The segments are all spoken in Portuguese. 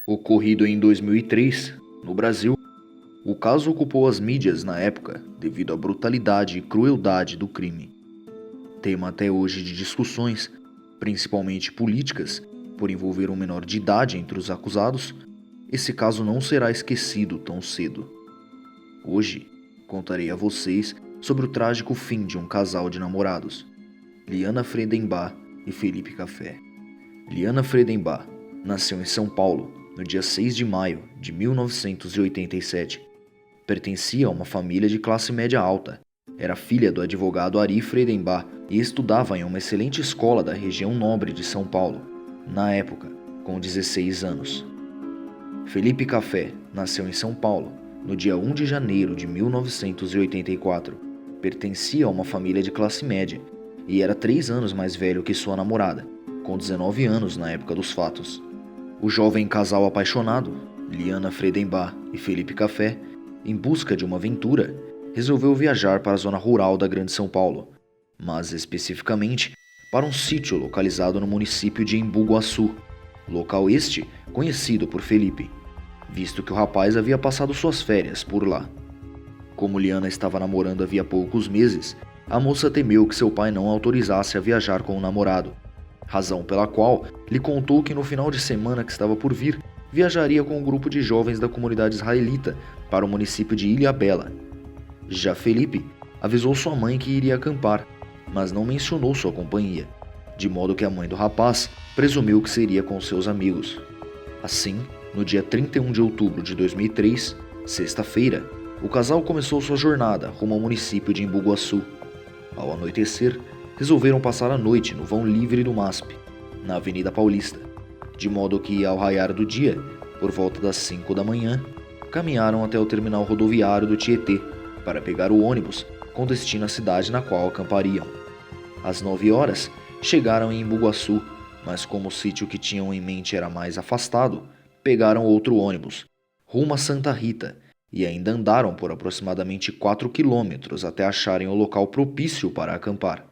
Ocorrido em 2003, no Brasil, o caso ocupou as mídias na época devido à brutalidade e crueldade do crime. Tema até hoje de discussões, principalmente políticas, por envolver um menor de idade entre os acusados, esse caso não será esquecido tão cedo. Hoje, contarei a vocês sobre o trágico fim de um casal de namorados, Liana Friedenbach e Felipe Café. Liana Friedenbach nasceu em São Paulo no dia 6 de maio de 1987. Pertencia a uma família de classe média alta. Era filha do advogado Ari Friedenbach e estudava em uma excelente escola da região nobre de São Paulo, na época, com 16 anos. Felipe Café nasceu em São Paulo no dia 1 de janeiro de 1984. Pertencia a uma família de classe média e era 3 anos mais velho que sua namorada, com 19 anos na época dos fatos. O jovem casal apaixonado, Liana Friedenbach e Felipe Café, em busca de uma aventura, resolveu viajar para a zona rural da Grande São Paulo, mas especificamente para um sítio localizado no município de Embu Guaçu, local este conhecido por Felipe, visto que o rapaz havia passado suas férias por lá. Como Liana estava namorando havia poucos meses, a moça temeu que seu pai não a autorizasse a viajar com o namorado, razão pela qual lhe contou que no final de semana que estava por vir, viajaria com um grupo de jovens da comunidade israelita para o município de Ilhabela. Já Felipe avisou sua mãe que iria acampar, mas não mencionou sua companhia, de modo que a mãe do rapaz presumiu que seria com seus amigos. Assim, no dia 31 de outubro de 2003, sexta-feira, o casal começou sua jornada rumo ao município de Embu Guaçu. Ao anoitecer, resolveram passar a noite no vão livre do MASP, na Avenida Paulista, de modo que, ao raiar do dia, por volta das 5 da manhã, caminharam até o terminal rodoviário do Tietê para pegar o ônibus com destino à cidade na qual acampariam. Às 9 horas, chegaram em Embu Guaçu, mas como o sítio que tinham em mente era mais afastado, pegaram outro ônibus, rumo a Santa Rita, e ainda andaram por aproximadamente 4 quilômetros até acharem o local propício para acampar.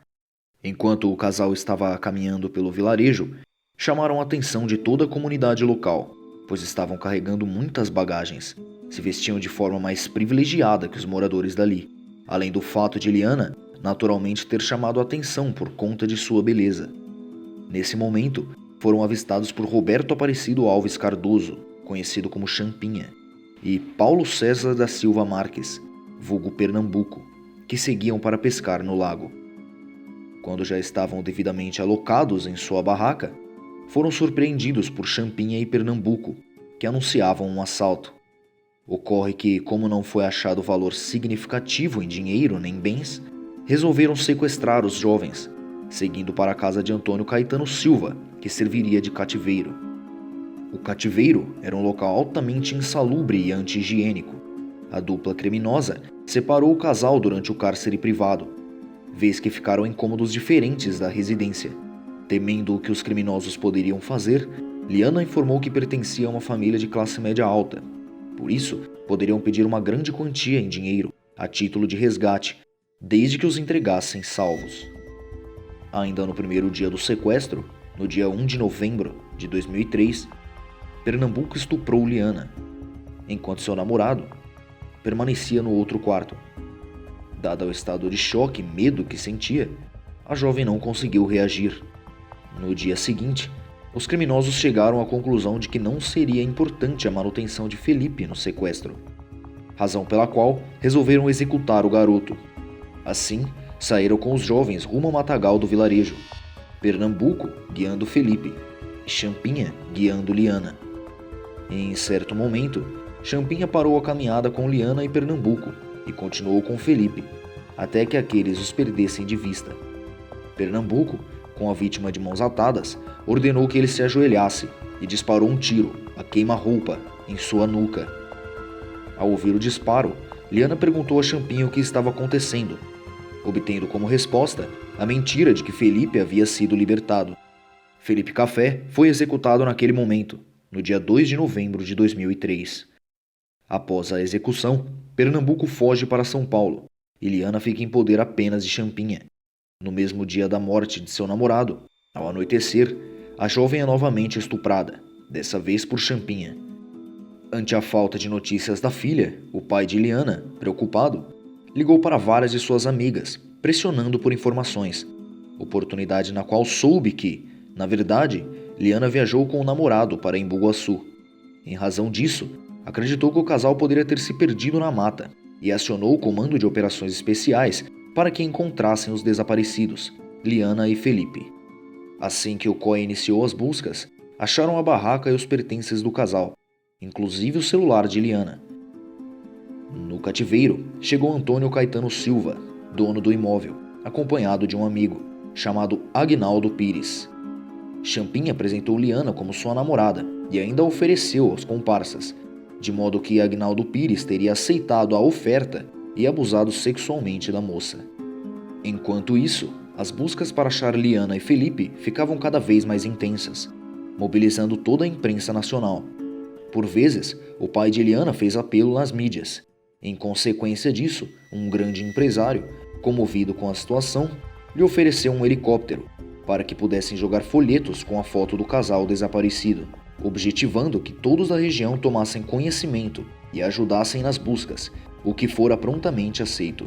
Enquanto o casal estava caminhando pelo vilarejo, chamaram a atenção de toda a comunidade local, pois estavam carregando muitas bagagens, se vestiam de forma mais privilegiada que os moradores dali, além do fato de Liana naturalmente ter chamado a atenção por conta de sua beleza. Nesse momento, foram avistados por Roberto Aparecido Alves Cardoso, conhecido como Champinha, e Paulo César da Silva Marques, vulgo Pernambuco, que seguiam para pescar no lago. Quando já estavam devidamente alocados em sua barraca, foram surpreendidos por Champinha e Pernambuco, que anunciavam um assalto. Ocorre que, como não foi achado valor significativo em dinheiro nem bens, resolveram sequestrar os jovens, seguindo para a casa de Antônio Caetano Silva, que serviria de cativeiro. O cativeiro era um local altamente insalubre e anti-higiênico. A dupla criminosa separou o casal durante o cárcere privado, vez que ficaram em cômodos diferentes da residência. Temendo o que os criminosos poderiam fazer, Liana informou que pertencia a uma família de classe média alta. Por isso, poderiam pedir uma grande quantia em dinheiro, a título de resgate, desde que os entregassem salvos. Ainda no primeiro dia do sequestro, no dia 1 de novembro de 2003, Pernambuco estuprou Liana, enquanto seu namorado permanecia no outro quarto. Dado o estado de choque e medo que sentia, a jovem não conseguiu reagir. No dia seguinte, os criminosos chegaram à conclusão de que não seria importante a manutenção de Felipe no sequestro, razão pela qual resolveram executar o garoto. Assim, saíram com os jovens rumo ao matagal do vilarejo, Pernambuco guiando Felipe e Champinha guiando Liana. Em certo momento, Champinha parou a caminhada com Liana e Pernambuco e continuou com Felipe, até que aqueles os perdessem de vista. Pernambuco, com a vítima de mãos atadas, ordenou que ele se ajoelhasse e disparou um tiro, a queima-roupa, em sua nuca. Ao ouvir o disparo, Liana perguntou a Champinha o que estava acontecendo, obtendo como resposta a mentira de que Felipe havia sido libertado. Felipe Café foi executado naquele momento, no dia 2 de novembro de 2003. Após a execução, Pernambuco foge para São Paulo e Liana fica em poder apenas de Champinha. No mesmo dia da morte de seu namorado, ao anoitecer, a jovem é novamente estuprada, dessa vez por Champinha, Ante a falta de notícias da filha, o pai de Liana, preocupado, ligou para várias de suas amigas, pressionando por informações, oportunidade na qual soube que, na verdade, Liana viajou com o namorado para Embu Guaçu. Em razão disso, acreditou que o casal poderia ter se perdido na mata e acionou o Comando de Operações Especiais para que encontrassem os desaparecidos, Liana e Felipe. Assim que o COI iniciou as buscas, acharam a barraca e os pertences do casal, inclusive o celular de Liana. No cativeiro, chegou Antônio Caetano Silva, dono do imóvel, acompanhado de um amigo, chamado Agnaldo Pires. Champinha apresentou Liana como sua namorada e ainda a ofereceu aos comparsas, de modo que Agnaldo Pires teria aceitado a oferta e abusado sexualmente da moça. Enquanto isso, as buscas para achar Liana e Felipe ficavam cada vez mais intensas, mobilizando toda a imprensa nacional. Por vezes, o pai de Liana fez apelo nas mídias. Em consequência disso, um grande empresário, comovido com a situação, lhe ofereceu um helicóptero para que pudessem jogar folhetos com a foto do casal desaparecido, objetivando que todos da região tomassem conhecimento e ajudassem nas buscas, o que fora prontamente aceito.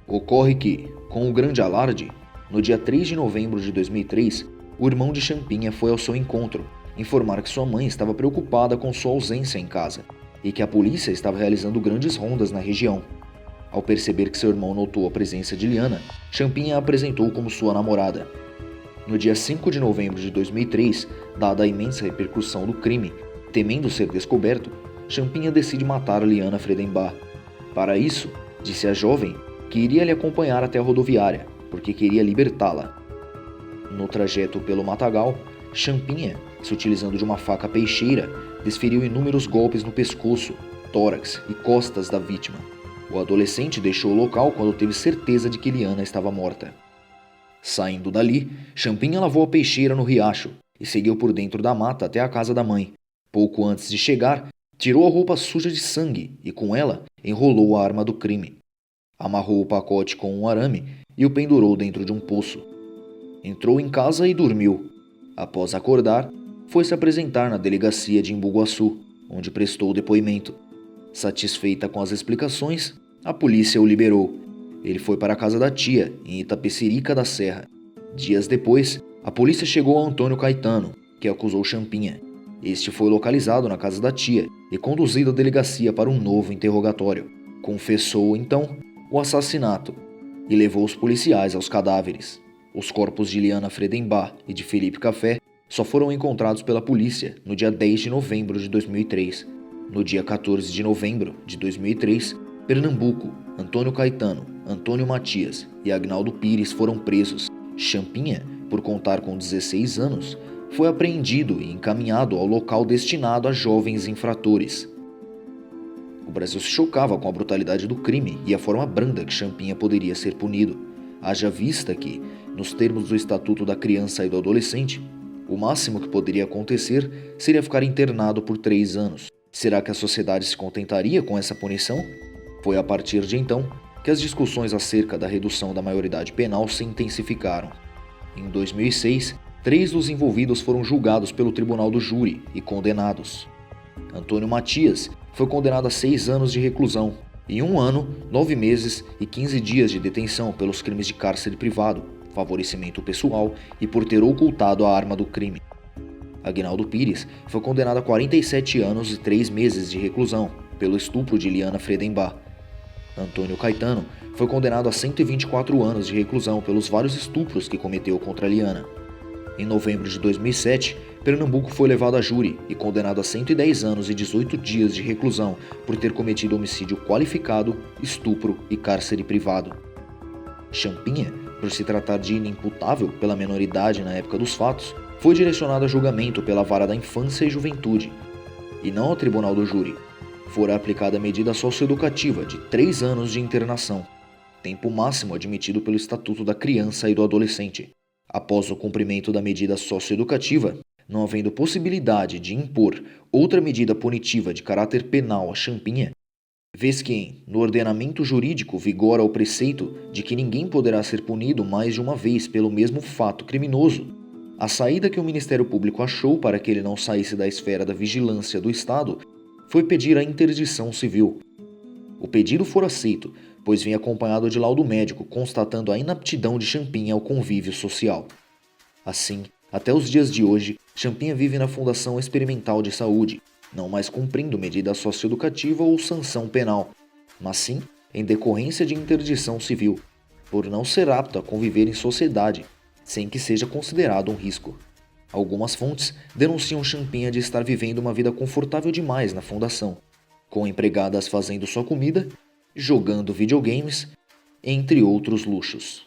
Ocorre que, com o grande alarde, no dia 3 de novembro de 2003, o irmão de Champinha foi ao seu encontro, informar que sua mãe estava preocupada com sua ausência em casa e que a polícia estava realizando grandes rondas na região. Ao perceber que seu irmão notou a presença de Liana, Champinha a apresentou como sua namorada. No dia 5 de novembro de 2003, dada a imensa repercussão do crime, temendo ser descoberto, Champinha decide matar Liana Fredenbach. Para isso, disse à jovem que iria lhe acompanhar até a rodoviária, porque queria libertá-la. No trajeto pelo matagal, Champinha, se utilizando de uma faca peixeira, desferiu inúmeros golpes no pescoço, tórax e costas da vítima. O adolescente deixou o local quando teve certeza de que Liana estava morta. Saindo dali, Champinha lavou a peixeira no riacho e seguiu por dentro da mata até a casa da mãe. Pouco antes de chegar, tirou a roupa suja de sangue e, com ela, enrolou a arma do crime. Amarrou o pacote com um arame e o pendurou dentro de um poço. Entrou em casa e dormiu. Após acordar, foi se apresentar na delegacia de Embu Guaçu, onde prestou o depoimento. Satisfeita com as explicações, a polícia o liberou. Ele foi para a casa da tia, em Itapecerica da Serra. Dias depois, a polícia chegou a Antônio Caetano, que acusou Champinha. Este foi localizado na casa da tia e conduzido à delegacia para um novo interrogatório. Confessou, então, o assassinato e levou os policiais aos cadáveres. Os corpos de Liana Fredenbach e de Felipe Café só foram encontrados pela polícia no dia 10 de novembro de 2003. No dia 14 de novembro de 2003, Pernambuco, Antônio Caetano, Antônio Matias e Agnaldo Pires foram presos. Champinha, por contar com 16 anos, foi apreendido e encaminhado ao local destinado a jovens infratores. O Brasil se chocava com a brutalidade do crime e a forma branda que Champinha poderia ser punido, haja vista que, nos termos do Estatuto da Criança e do Adolescente, o máximo que poderia acontecer seria ficar internado por 3 anos. Será que a sociedade se contentaria com essa punição? Foi a partir de então que as discussões acerca da redução da maioridade penal se intensificaram. Em 2006, 3 dos envolvidos foram julgados pelo Tribunal do Júri e condenados. Antônio Matias foi condenado a 6 anos de reclusão e 1 ano, 9 meses e 15 dias de detenção pelos crimes de cárcere privado, favorecimento pessoal e por ter ocultado a arma do crime. Agnaldo Pires foi condenado a 47 anos e 3 meses de reclusão pelo estupro de Liana Fredenbach. Antônio Caetano foi condenado a 124 anos de reclusão pelos vários estupros que cometeu contra Liana. Em novembro de 2007, Pernambuco foi levado a júri e condenado a 110 anos e 18 dias de reclusão por ter cometido homicídio qualificado, estupro e cárcere privado. Champinha, por se tratar de inimputável pela menoridade na época dos fatos, foi direcionado a julgamento pela Vara da Infância e Juventude, e não ao Tribunal do Júri. Fora aplicada a medida socioeducativa de 3 anos de internação, tempo máximo admitido pelo Estatuto da Criança e do Adolescente. Após o cumprimento da medida socioeducativa, não havendo possibilidade de impor outra medida punitiva de caráter penal a Champinha, vez que, no ordenamento jurídico, vigora o preceito de que ninguém poderá ser punido mais de uma vez pelo mesmo fato criminoso, a saída que o Ministério Público achou para que ele não saísse da esfera da vigilância do Estado foi pedir a interdição civil. O pedido foi aceito, pois vinha acompanhado de laudo médico constatando a inaptidão de Champinha ao convívio social. Assim, até os dias de hoje, Champinha vive na Fundação Experimental de Saúde, não mais cumprindo medida socioeducativa ou sanção penal, mas sim em decorrência de interdição civil, por não ser apto a conviver em sociedade, sem que seja considerado um risco. Algumas fontes denunciam Champinha de estar vivendo uma vida confortável demais na fundação, com empregadas fazendo sua comida, jogando videogames, entre outros luxos.